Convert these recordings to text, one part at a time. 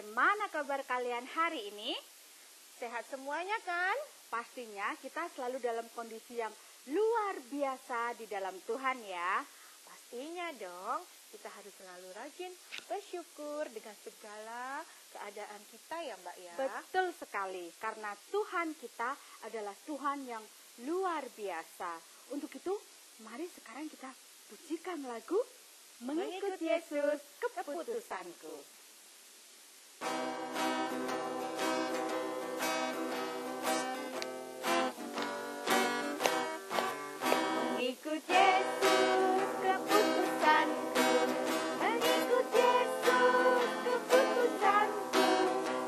bagaimana kabar kalian hari ini? Sehat semuanya kan? Pastinya kita selalu dalam kondisi yang luar biasa di dalam Tuhan ya. Pastinya dong, kita harus selalu rajin bersyukur dengan segala keadaan kita ya Mbak ya. Betul sekali, karena Tuhan kita adalah Tuhan yang luar biasa. Untuk itu, mari sekarang kita pujikan lagu Mengikut Yesus Keputusanku. Mengikut Yesus keputusanku, mengikut Yesus keputusanku,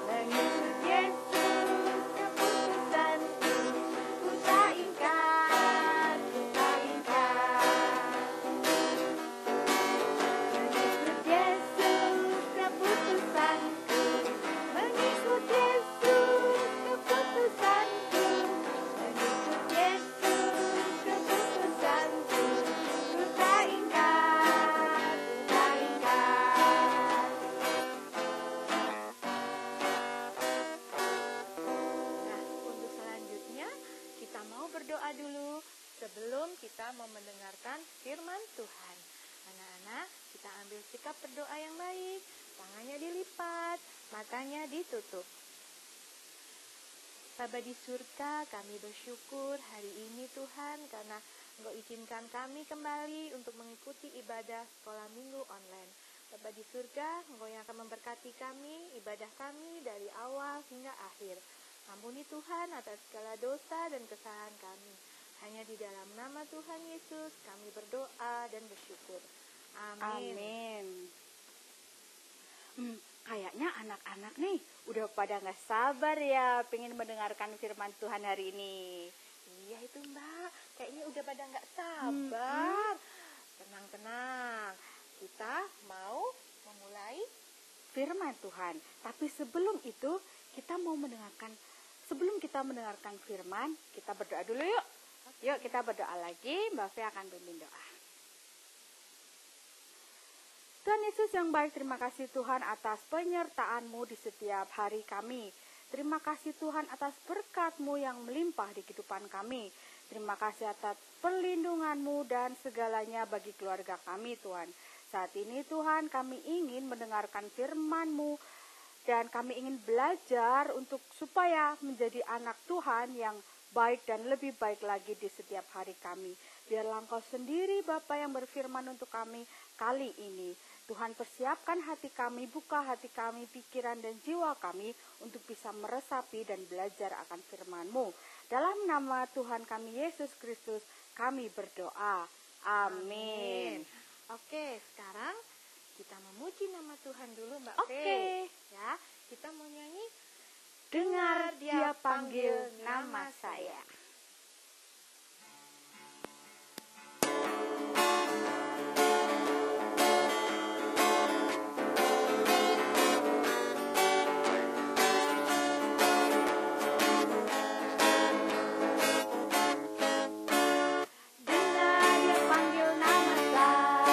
mengikut Yesus keputusanku, ku tak ingkar, ku tak ingkar. Mengikut Yesus keputusanku, mengikut Yesus keputusanku, mengikut Yesus keputusanku, ku tak ingkar, ku tak ingkar. Nah, untuk selanjutnya kita mau berdoa dulu sebelum kita mau mendengarkan firman Tuhan. Anak-anak, kita ambil sikap berdoa yang baik, tangannya dilipat, matanya ditutup. Bapa di surga, kami bersyukur hari ini Tuhan karena Engkau izinkan kami kembali untuk mengikuti ibadah sekolah minggu online. Bapa di surga, Engkau yang akan memberkati kami, ibadah kami dari awal hingga akhir. Ampuni Tuhan atas segala dosa dan kesalahan kami. Hanya di dalam nama Tuhan Yesus kami berdoa dan bersyukur. Amin. Amin. Kayaknya anak-anak nih udah pada gak sabar ya pengen mendengarkan firman Tuhan hari ini. Iya itu Mbak, kayaknya udah pada nggak sabar. Tenang-tenang, kita mau memulai Firman Tuhan. Tapi sebelum itu sebelum kita mendengarkan firman, kita berdoa dulu yuk. Yuk kita berdoa lagi, Mbak Fe akan pimpin doa. Tuhan Yesus yang baik, terima kasih Tuhan atas penyertaan-Mu di setiap hari kami. Terima kasih Tuhan atas berkat-Mu yang melimpah di kehidupan kami. Terima kasih atas perlindungan-Mu dan segalanya bagi keluarga kami Tuhan. Saat ini Tuhan kami ingin mendengarkan firman-Mu dan kami ingin belajar supaya menjadi anak Tuhan yang baik dan lebih baik lagi di setiap hari kami. Biarlah Engkau sendiri Bapa yang berfirman untuk kami kali ini. Tuhan persiapkan hati kami, buka hati kami, pikiran dan jiwa kami untuk bisa meresapi dan belajar akan firman-Mu. Dalam nama Tuhan kami Yesus Kristus kami berdoa. Amin. Oke, sekarang kita memuji nama Tuhan dulu Mbak Oke. Fe. Ya, kita mau nyanyi Dengar dia panggil nama saya. Dengar dia panggil nama saya.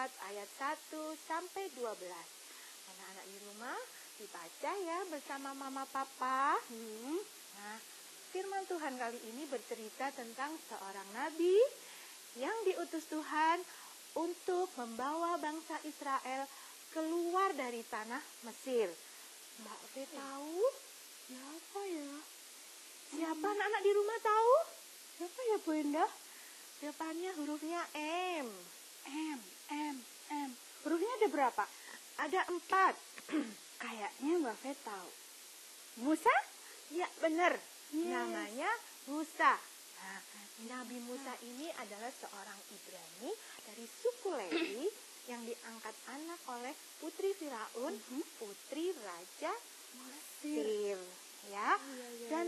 ayat 1 sampai 12. Anak-anak di rumah dibaca ya bersama mama papa. Nah, firman Tuhan kali ini bercerita tentang seorang nabi yang diutus Tuhan untuk membawa bangsa Israel keluar dari tanah Mesir. Mbak Fe tahu? Siapa ya? Siapa anak-anak di rumah tahu? Siapa ya Bu Indah? Depannya hurufnya M. M. Hurufnya ada berapa? Ada 4. Kayaknya Mbak Fe tahu. Musa? Ya, benar. Yes. Namanya Musa. Nah, Nabi Musa ini adalah seorang Ibrani dari suku Lewi yang diangkat anak oleh putri Firaun, putri Raja Mesir. Ya. Dan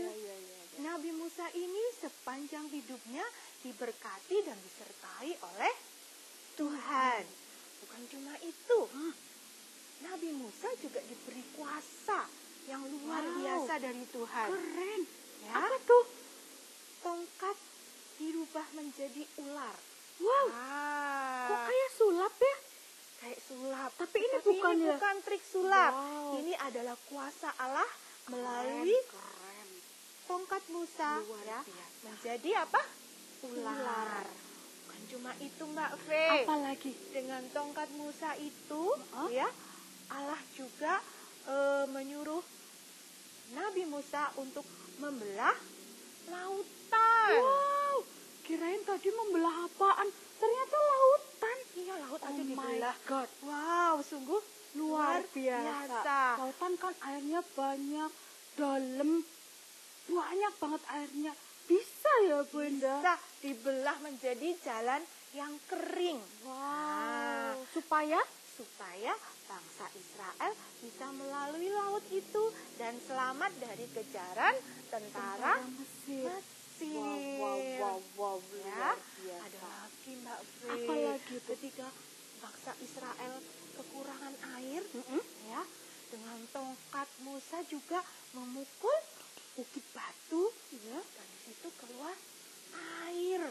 Nabi Musa ini sepanjang hidupnya diberkati dan disertai oleh Tuhan. Bukan cuma itu. Nabi Musa juga diberi kuasa yang luar biasa dari Tuhan. Keren. Ya. Apa tuh? Tongkat dirubah menjadi ular. Wow. Kok kayak sulap ya? Kayak sulap. Tapi ini bukan trik sulap. Wow. Ini adalah kuasa Allah melalui keren. tongkat Musa Luar ya, biasa. menjadi apa? Ular. Bukan cuma itu Mbak Fe. Apalagi? Dengan tongkat Musa itu Uh-huh. ya, Allah juga menyuruh Nabi Musa untuk membelah lautan. Wow. Kirain tadi membelah apaan? Ternyata lautan. Iya, laut Oh aja my dibelah. God. Wow, sungguh Luar biasa. Lautan kan airnya banyak, dalam, banyak banget airnya. Bisa ya Bu Indah? Bisa dibelah menjadi jalan yang kering. Wow. Nah, Supaya? supaya bangsa Israel bisa melalui laut itu dan selamat dari kejaran tentara Mesir. Mesir. Wow. Ya, Luar biasa. ada lagi Mbak Fe. Apa lagi tuh? Ketika bangsa Israel kekurangan air, ya, dengan tongkat Musa juga memukul bukit batu, Ya. dan di situ keluar air.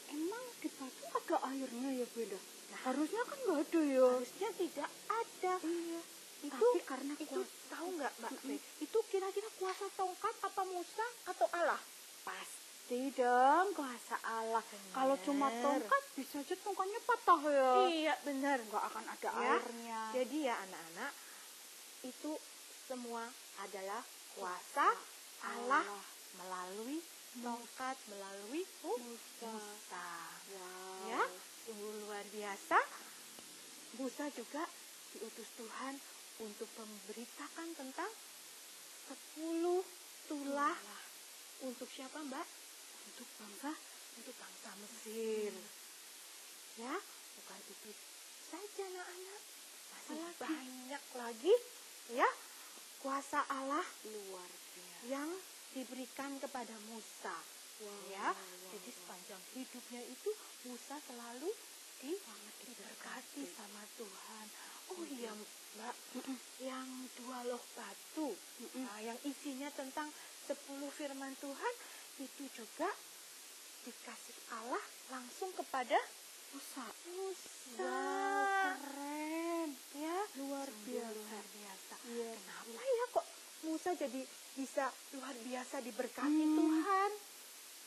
Emang di batu ada airnya ya Bu Indah? Nah, Harusnya kan nggak ada ya. harusnya tidak ada. Iya. Itu Tapi karena itu kuasa. tahu nggak Mbak Fe? Itu kira-kira kuasa tongkat apa Musa atau Allah? Pasti dong kuasa Allah. Bener. Kalau cuma tongkat bisa aja tongkatnya patah ya. Iya benar. Nggak akan ada Ya. airnya. Jadi ya anak-anak, itu semua adalah kuasa Allah melalui tongkat, melalui Musa. Wow. Ya, sungguh luar biasa. Musa juga diutus Tuhan untuk memberitakan tentang 10 tulah. Untuk siapa Mbak? Untuk bangsa. Untuk bangsa Mesir. Ya, bukan itu saja anak-anak. Masih Apalagi? banyak lagi ya kuasa Allah Luar biasa. yang diberikan kepada Musa. Ya, jadi sepanjang hidupnya itu Musa selalu diberkati sama Tuhan. Oh iya Mbak, yang 2 loh batu, nah, yang isinya tentang 10 firman Tuhan itu juga dikasih Allah langsung kepada Musa. Musa. Wow, keren. Ya, Luar sungguh biasa. luar biasa. Iya. Kenapa ya kok Musa jadi bisa luar biasa diberkati Tuhan?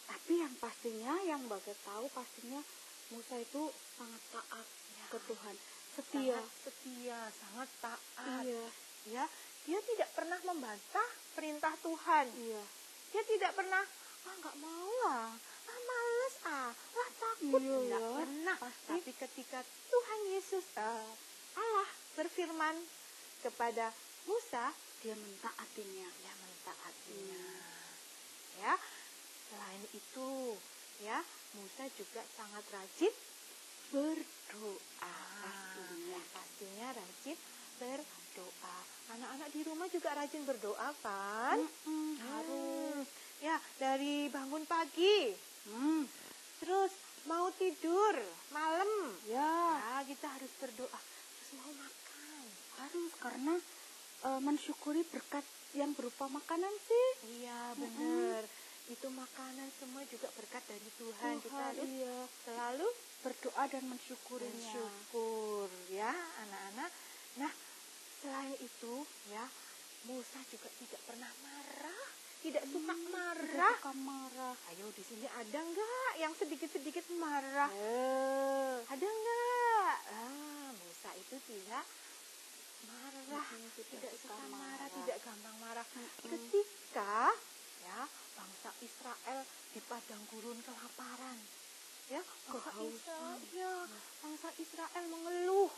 Tapi yang pastinya, yang Mbak Fe tahu pastinya Musa itu sangat taat ke Tuhan. Setia. Sangat setia, sangat taat. Iya. Ya, dia tidak pernah membantah perintah Tuhan. Iya. Dia tidak pernah, nggak mau lah, males takut. Iya, Nggak ya. pernah. Pasti. Tapi ketika Tuhan Yesus Allah berfirman kepada Musa, Dia mentaatinya. dia mentaatinya. Ya, selain itu, ya, Musa juga sangat rajin berdoa. Pastinya rajin berdoa. Anak-anak di rumah juga rajin berdoa kan? Harus. Ya, dari bangun pagi, terus mau tidur malam, Ya, ya kita harus berdoa. Terus mau makan, harus karena mensyukuri berkat yang berupa makanan sih. iya benar. Itu makanan semua juga berkat dari Tuhan. Kita harus iya. selalu berdoa dan mensyukurinya. Bersyukur ya anak-anak. Nah, selain itu ya, Musa juga tidak pernah marah, tidak suka marah. Suka marah. Ayo di sini ada enggak yang sedikit-sedikit marah? Ada enggak? Musa itu tidak marah, tidak suka marah, tidak gampang marah. Ketika ya bangsa Israel di padang gurun kelaparan, ya bangsa Israel mengeluh,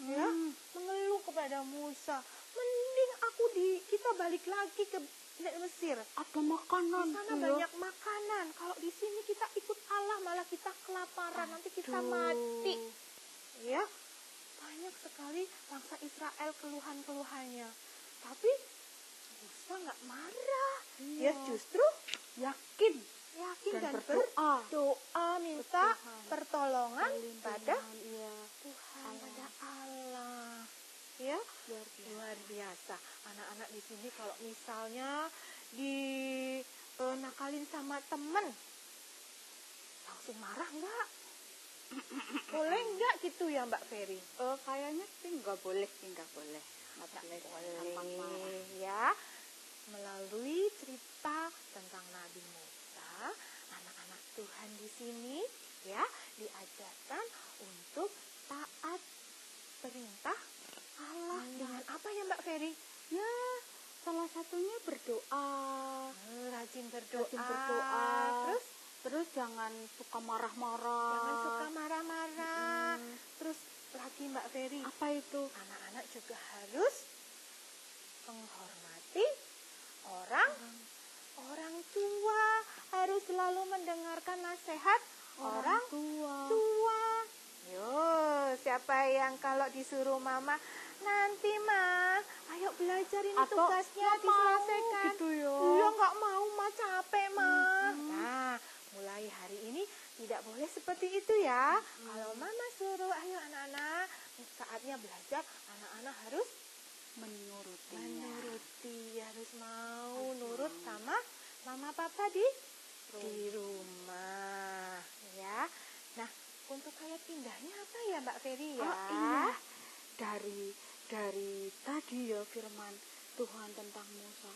ya mengeluh kepada Musa. Mending kita balik lagi ke Mesir. Ada makanan. Di sana banyak makanan. Kalau di sini kita ikut Allah malah kita kelaparan, nanti kita mati. Ya, banyak sekali bangsa Israel keluhan-keluhannya. Tapi Musa nggak marah. Dia justru yakin dan berdoa minta pertolongan pada Tuhan, pada Allah. Ya, luar biasa. Anak-anak di sini kalau misalnya nakalin sama temen, langsung marah enggak? Boleh enggak gitu ya Mbak Ferry? Kayaknya sih nggak boleh. Nggak boleh ya. Melalui cerita tentang Nabi Musa, anak-anak Tuhan di sini ya diajarkan untuk taat perintah Allah. Dengan apa ya Mbak Ferry? Ya, salah satunya berdoa. Rajin berdoa. Terus jangan suka marah-marah. Terus lagi Mbak Ferry, apa itu? anak-anak juga harus menghormati orang tua, harus selalu mendengarkan nasihat orang tua. Yo, siapa yang kalau disuruh mama, nanti ayo belajar ini tugasnya diselesaikan. Gitu ya. Iya, nggak mau capek Nah, mulai hari ini tidak boleh seperti itu ya. Kalau mama suruh, ayo anak-anak, saatnya belajar, anak-anak harus menuruti, harus mau nurut sama mama papa di rumah ya. Nah, untuk ayat indahnya apa ya Mbak Ferry ya? Iya. Dari tadi ya firman Tuhan tentang Musa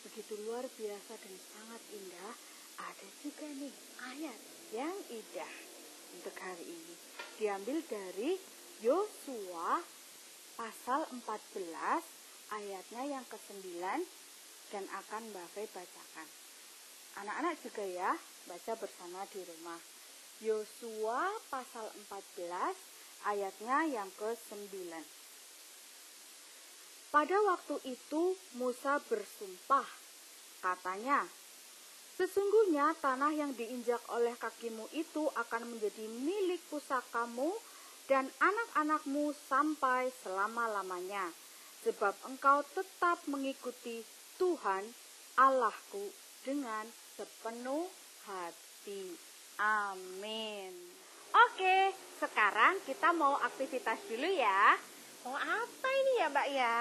begitu luar biasa dan sangat indah. Ada juga nih ayat yang indah untuk hari ini. Diambil dari Yosua pasal 14 ayatnya yang ke-9 dan akan Mbak Fei bacakan. Anak-anak juga ya baca bersama di rumah. Yosua pasal 14 ayatnya yang ke-9. Pada waktu itu Musa bersumpah, katanya, sesungguhnya tanah yang diinjak oleh kakimu itu akan menjadi milik pusakamu dan anak-anakmu sampai selama-lamanya, sebab engkau tetap mengikuti Tuhan Allahku dengan sepenuh hati. Amin. Oke, sekarang kita mau aktivitas dulu ya. Mau apa ini ya Mbak ya?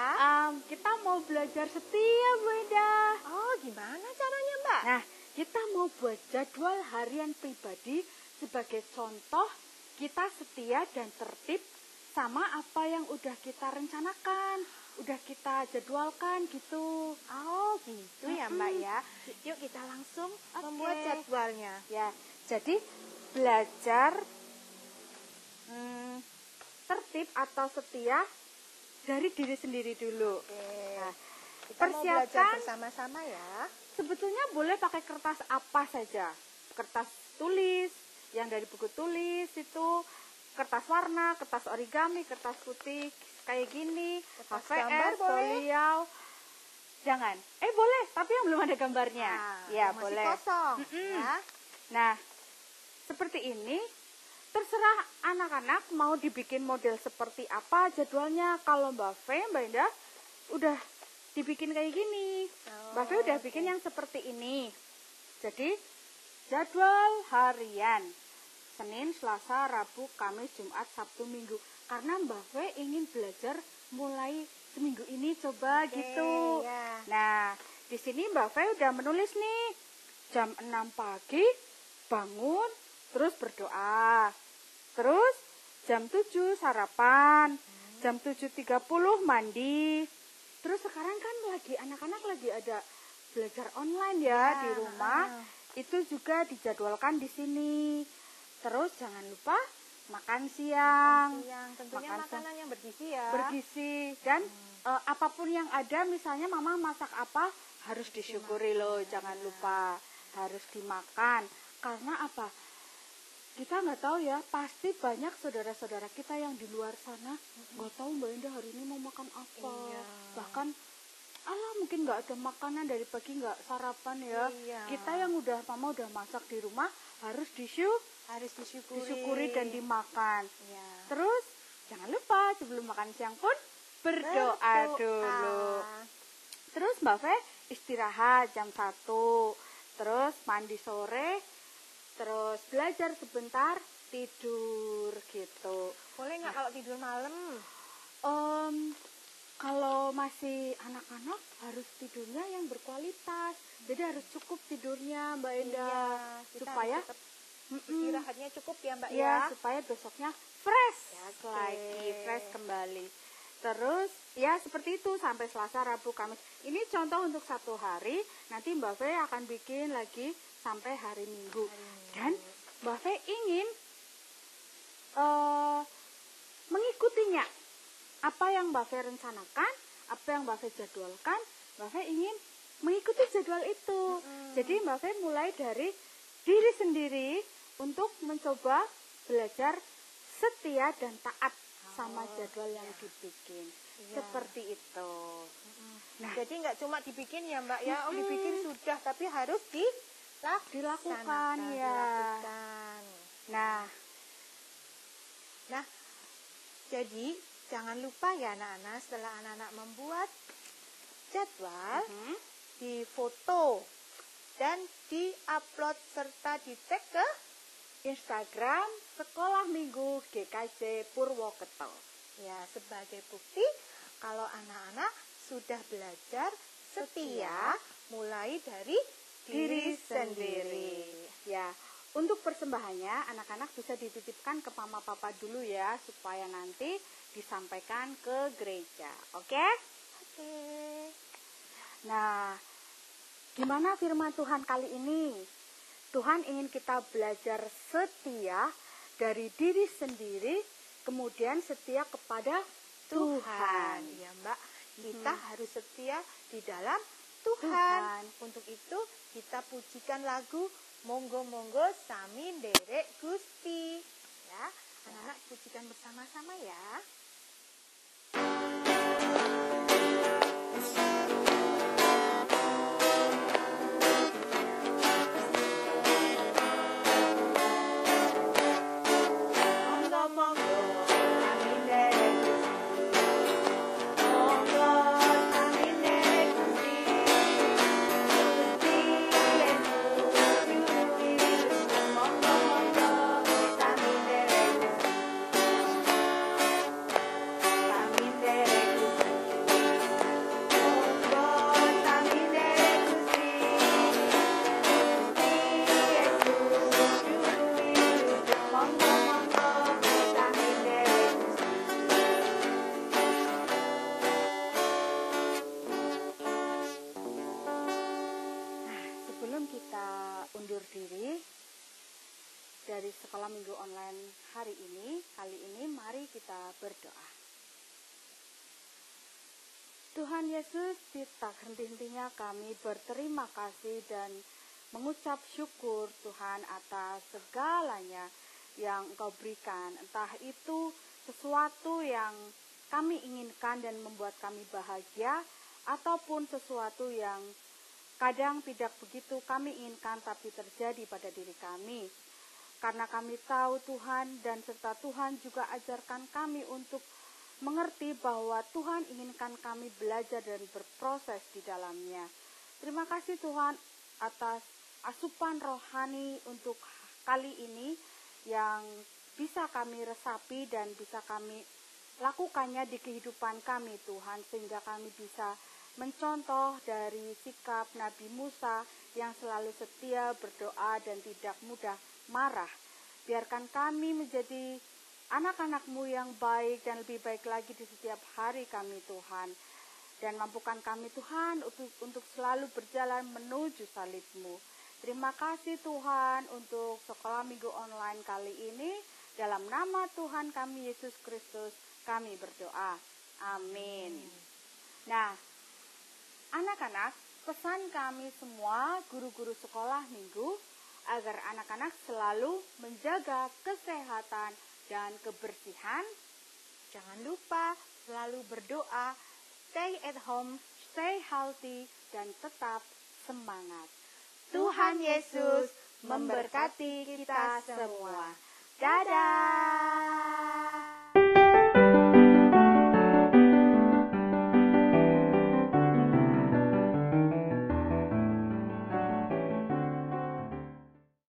Kita mau belajar setia, Bunda. Oh, gimana caranya Mbak? Nah, kita mau buat jadwal harian pribadi sebagai contoh kita setia dan tertib sama apa yang udah kita rencanakan, udah kita jadwalkan gitu. Oh, gitu ya Mbak ya. Yuk kita langsung membuat jadwalnya. Ya, jadi belajar tertib atau setia dari diri sendiri dulu. Nah, kita mau belajar bersama-sama ya. Sebetulnya boleh pakai kertas apa saja. Kertas tulis, yang dari buku tulis itu, kertas warna, kertas origami, kertas putih kayak gini, kertas HVS, gambar boleh. foliau. Jangan. Boleh, tapi yang belum ada gambarnya. Ya, masih boleh. Kosong, ya. Nah, seperti ini. Terserah anak-anak mau dibikin model seperti apa jadwalnya. Kalau Mbak Fe, Mbak Indah udah dibikin kayak gini. Mbak Fe udah bikin yang seperti ini. Jadi jadwal harian Senin, Selasa, Rabu, Kamis, Jumat, Sabtu, Minggu. Karena Mbak Fe ingin belajar mulai seminggu ini coba gitu. Ya. Nah, di sini Mbak Fe udah menulis nih. Jam 6 pagi bangun, terus berdoa. Terus jam 7 sarapan, jam 7.30 mandi. Terus sekarang kan lagi anak-anak lagi ada belajar online ya di rumah. Itu juga dijadwalkan di sini. Terus jangan lupa makan siang. Tentunya makanan yang bergizi ya. Bergizi dan apapun yang ada, misalnya mama masak apa harus disyukuri loh, jangan lupa harus dimakan. Karena apa? Kita nggak tahu ya, pasti banyak saudara-saudara kita yang di luar sana nggak tahu Mbak Indah hari ini mau makan apa. Bahkan mungkin nggak ada makanan dari pagi, nggak sarapan ya. Kita yang mama udah masak di rumah harus disyukuri dan dimakan. Terus jangan lupa sebelum makan siang pun berdoa dulu. Terus Mbak Fe istirahat jam 1, terus mandi sore, terus belajar sebentar, tidur gitu. Boleh nggak kalau tidur malam? Kalau masih anak-anak harus tidurnya yang berkualitas. Jadi harus cukup tidurnya Mbak Indah. Supaya istirahatnya cukup ya Mbak ya. Supaya besoknya fresh lagi, fresh kembali. Terus ya seperti itu sampai Selasa, Rabu, Kamis. Ini contoh untuk 1 hari. Nanti Mbak Fe akan bikin lagi sampai hari Minggu. Dan Mbak Fe ingin mengikutinya. Apa yang Mbak Fe rencanakan, apa yang Mbak Fe jadwalkan, Mbak Fe ingin mengikuti jadwal itu. Jadi Mbak Fe mulai dari diri sendiri untuk mencoba belajar setia dan taat sama jadwal yang dibikin. Seperti itu. Nah, jadi nggak cuma dibikin ya Mbak ya, dibikin sudah, tapi harus dilakukan ya. Nah, jadi jangan lupa ya anak-anak, setelah anak-anak membuat jadwal, difoto dan diupload serta di-tag ke Instagram Sekolah Minggu GKJ Purwokerto. Ya, sebagai bukti kalau anak-anak sudah belajar setia mulai dari diri sendiri. Ya, untuk persembahannya anak-anak bisa dititipkan ke mama papa dulu ya, supaya nanti disampaikan ke gereja. Oke? Oke. Nah, gimana firman Tuhan kali ini? Tuhan ingin kita belajar setia dari diri sendiri, kemudian setia kepada Tuhan. Ya Mbak, kita harus setia di dalam Tuhan. Untuk itu kita pujikan lagu Monggo-monggo sami nderek Gusti. Ya, anak-anak pujikan bersama-sama ya. Dari sekolah minggu online kali ini mari kita berdoa. Tuhan Yesus, tak henti-hentinya kami berterima kasih dan mengucap syukur Tuhan atas segalanya yang Engkau berikan. Entah itu sesuatu yang kami inginkan dan membuat kami bahagia, ataupun sesuatu yang kadang tidak begitu kami inginkan tapi terjadi pada diri kami. Karena kami tahu Tuhan, dan serta Tuhan juga ajarkan kami untuk mengerti bahwa Tuhan inginkan kami belajar dan berproses di dalamnya. Terima kasih Tuhan atas asupan rohani untuk kali ini yang bisa kami resapi dan bisa kami lakukannya di kehidupan kami Tuhan, sehingga kami bisa mencontoh dari sikap Nabi Musa yang selalu setia, berdoa, dan tidak mudah marah. Biarkan kami menjadi anak-anak-Mu yang baik dan lebih baik lagi di setiap hari kami Tuhan. Dan mampukan kami Tuhan untuk selalu berjalan menuju salib-Mu. Terima kasih Tuhan untuk sekolah minggu online kali ini. Dalam nama Tuhan kami Yesus Kristus kami berdoa. Amin. Nah, anak-anak, pesan kami semua guru-guru sekolah minggu agar anak-anak selalu menjaga kesehatan dan kebersihan. Jangan lupa selalu berdoa, stay at home, Stay healthy dan tetap semangat. Tuhan Yesus memberkati kita semua. Dadah!